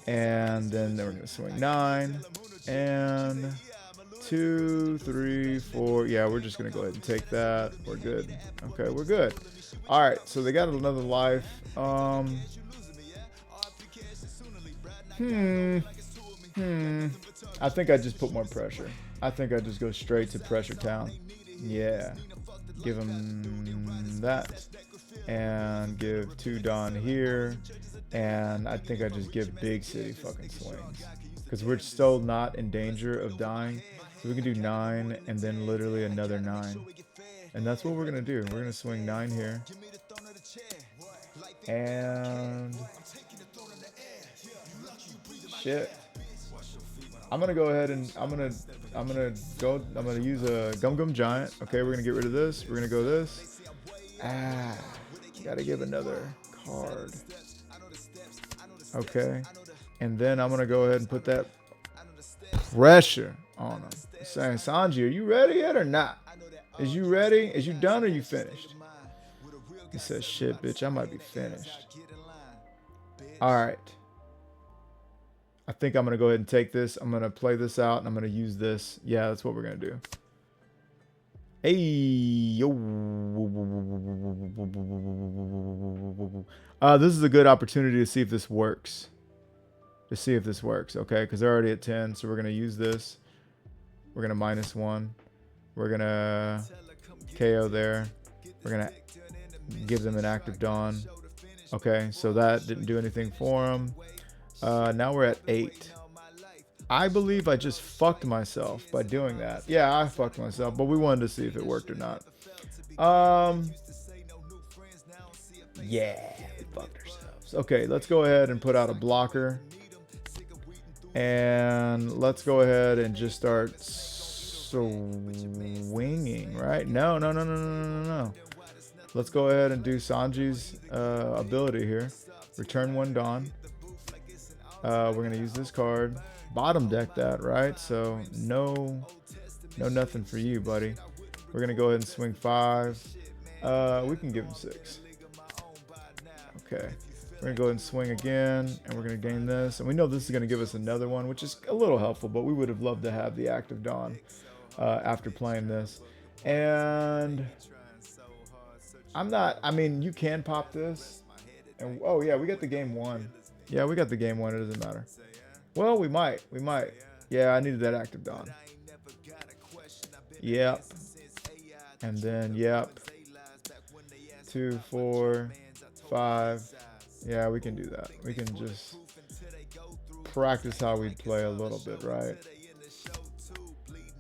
And then we're gonna swing 9 and 2, 3, 4. Yeah, we're just gonna go ahead and take that. We're good. Okay, we're good. All right. So they got another life. I think I just put more pressure. I think I just go straight to pressure town. Yeah. Give him that. And give 2 Dawn here. And I think I just give big city fucking swings. Because we're still not in danger of dying. So we can do 9 and then literally another 9. And that's what we're going to do. We're going to swing 9 here. And... shit. I'm gonna go ahead and I'm gonna use a Gum Giant. Okay, we're gonna get rid of this. We're gonna go this. Gotta give another card. Okay, and then I'm gonna go ahead and put that pressure on him. Saying, Sanji, are you ready yet or not? Is you ready? Is you done or you finished? He says, shit, bitch, I might be finished. All right. I think I'm going to go ahead and take this. I'm going to play this out, and I'm going to use this. Yeah, that's what we're going to do. Hey, yo. This is a good opportunity to see if this works. Okay, because they're already at 10, so we're going to use this. We're going to -1. We're going to KO there. We're going to give them an active Dawn. Okay, so that didn't do anything for them. Now we're at 8. I believe I just fucked myself by doing that. Yeah, I fucked myself, but we wanted to see if it worked or not. Yeah, we fucked ourselves. Okay, let's go ahead and put out a blocker. And let's go ahead and just start swinging, right? No. Let's go ahead and do Sanji's ability here. Return 1 Dawn. We're going to use this card. Bottom deck that, right? So no nothing for you, buddy. We're going to go ahead and swing 5. We can give him 6. Okay. We're going to go ahead and swing again, and we're going to gain this. And we know this is going to give us another one, which is a little helpful, but we would have loved to have the active Dawn after playing this. And I mean, you can pop this. And oh, yeah, we got the game 1. Yeah, we got the game 1. It doesn't matter. Well, we might. Yeah, I needed that active Dawn. Yep. And then, yep. 2, 4, 5. Yeah, we can do that. We can just practice how we play a little bit, right?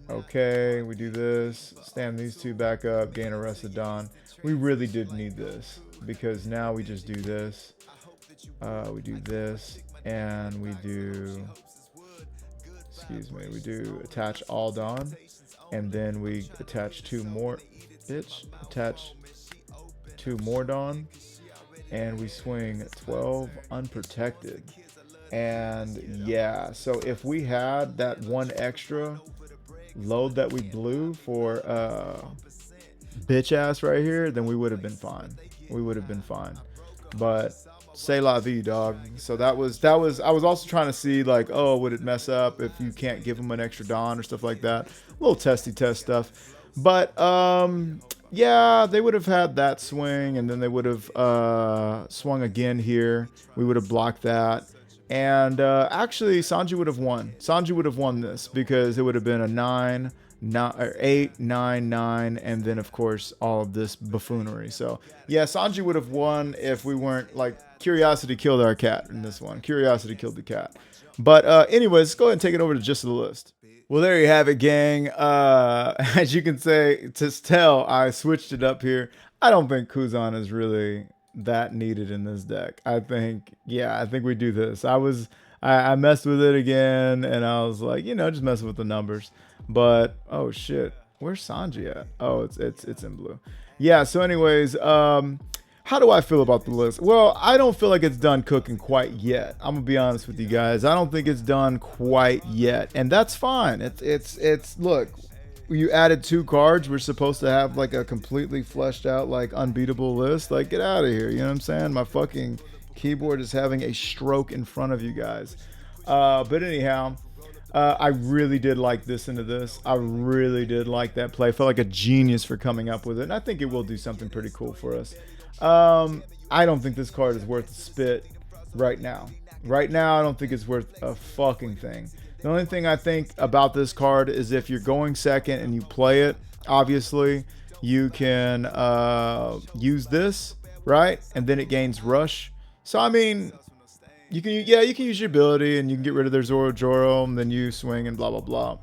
Okay, we do this. Stand these 2 back up. Gain a rest of Dawn. We really did need this because now we just do this. We do this, and we do, we do attach all Dawn, and then we attach 2 more, attach 2 more Dawn, and we swing 12 unprotected. And yeah, so if we had that 1 extra load that we blew for bitch ass right here, then we would have been fine. But c'est la vie, dog. So that was I was also trying to see, like, oh, would it mess up if you can't give them an extra Dawn or stuff like that. A little testy test stuff. But yeah, they would have had that swing, and then they would have swung again here. We would have blocked that. And actually, Sanji would have won. Sanji would have won this because it would have been a 9, 8, 9, 9, and then of course all of this buffoonery. So yeah, Sanji would have won if we weren't, like, curiosity killed our cat in this one. Curiosity killed the cat. But anyways, let's go ahead and take it over to just the list. Well, there you have it, gang. As you can tell, I switched it up here. I don't think Kuzan is really that needed in this deck. I think we do this. I messed with it again, and I was like, just messing with the numbers. But oh shit, where's Sanji at? Oh, it's in blue. Yeah. So anyways, how do I feel about the list? Well, I don't feel like it's done cooking quite yet. I'm gonna be honest with you guys. I don't think it's done quite yet, and that's fine. It's look, you added 2 cards. We're supposed to have like a completely fleshed out, like unbeatable list. Like, get out of here. You know what I'm saying? My fucking keyboard is having a stroke in front of you guys. But anyhow, I really did like this into this. I really did like that play. I felt like a genius for coming up with it. And I think it will do something pretty cool for us. I don't think this card is worth a spit right now. Right now, I don't think it's worth a fucking thing. The only thing I think about this card is if you're going second and you play it, obviously, you can use this, right? And then it gains rush. So, I mean, you can use your ability and you can get rid of their Zoro Joro and then you swing and blah, blah, blah.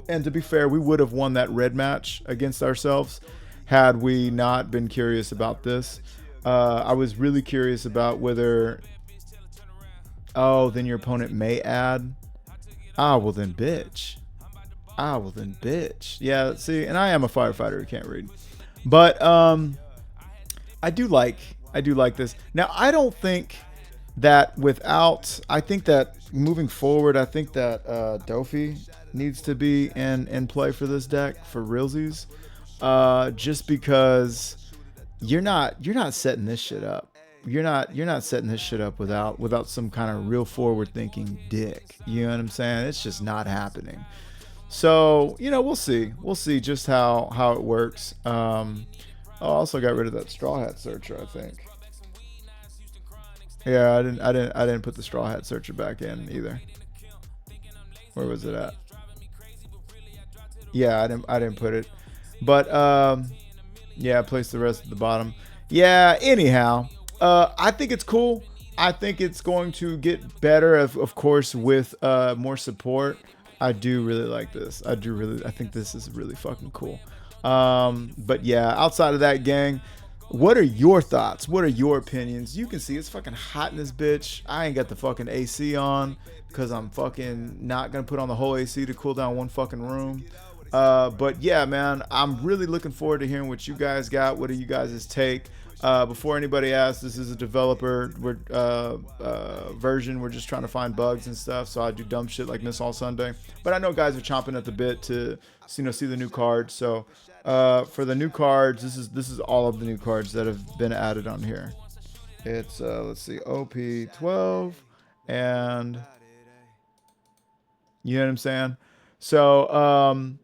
And to be fair, we would have won that red match against ourselves had we not been curious about this. I was really curious about whether, oh, then your opponent may add. Ah, well then, bitch. Ah, well then, bitch. Yeah, see, and I am a firefighter who can't read. But I do like this. Now, I don't think that I think that moving forward, I think that Dofi needs to be in play for this deck for realsies. Just because you're not setting this shit up. You're not setting this shit up without some kind of real forward thinking dick. You know what I'm saying? It's just not happening. So, you know, we'll see just how it works. I also got rid of that Straw Hat Searcher, I think. Yeah, I didn't put the Straw Hat Searcher back in either. Where was it at? Yeah, I didn't put it. But yeah, I placed the rest at the bottom. Yeah, anyhow, I think it's cool. I think it's going to get better, of course, with more support. I do really like this. I think this is really fucking cool. But yeah, outside of that, gang, what are your thoughts? What are your opinions? You can see it's fucking hot in this bitch. I ain't got the fucking AC on because I'm fucking not gonna put on the whole AC to cool down one fucking room. But yeah, man, I'm really looking forward to hearing what you guys got. What are you guys' take? Before anybody asks, this is a developer version. We're just trying to find bugs and stuff. So I do dumb shit like Miss All Sunday. But I know guys are chomping at the bit to see the new cards. So for the new cards, this is all of the new cards that have been added on here. It's let's see, OP-12 and you know what I'm saying. So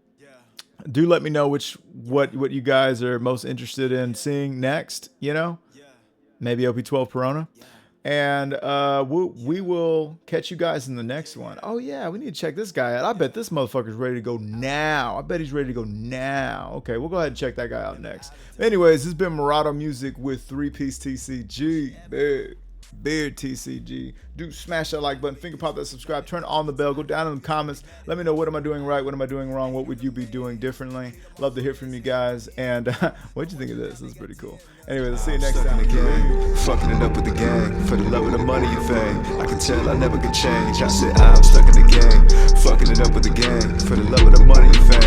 do let me know what you guys are most interested in seeing next, you know, maybe OP-12 Perona, and we will catch you guys in the next one. Oh yeah, we need to check this guy out. I bet this motherfucker's ready to go now. I bet he's ready to go now. Okay, we'll go ahead and check that guy out next. Anyways, this has been Murado Music with 3-Piece TCG. Beard TCG. Do smash that like button, finger pop that subscribe, turn on the bell, go down in the comments, let me know what am I doing right, what am I doing wrong, what would you be doing differently. Love to hear from you guys. And what'd you think of this? This is pretty cool. Anyway, let's see you next time. Again, fucking it up with the gang for the love of the money and fame. I can tell I never could change. I said I'm stuck in the game, fucking it up with the gang for the love of the money and fame.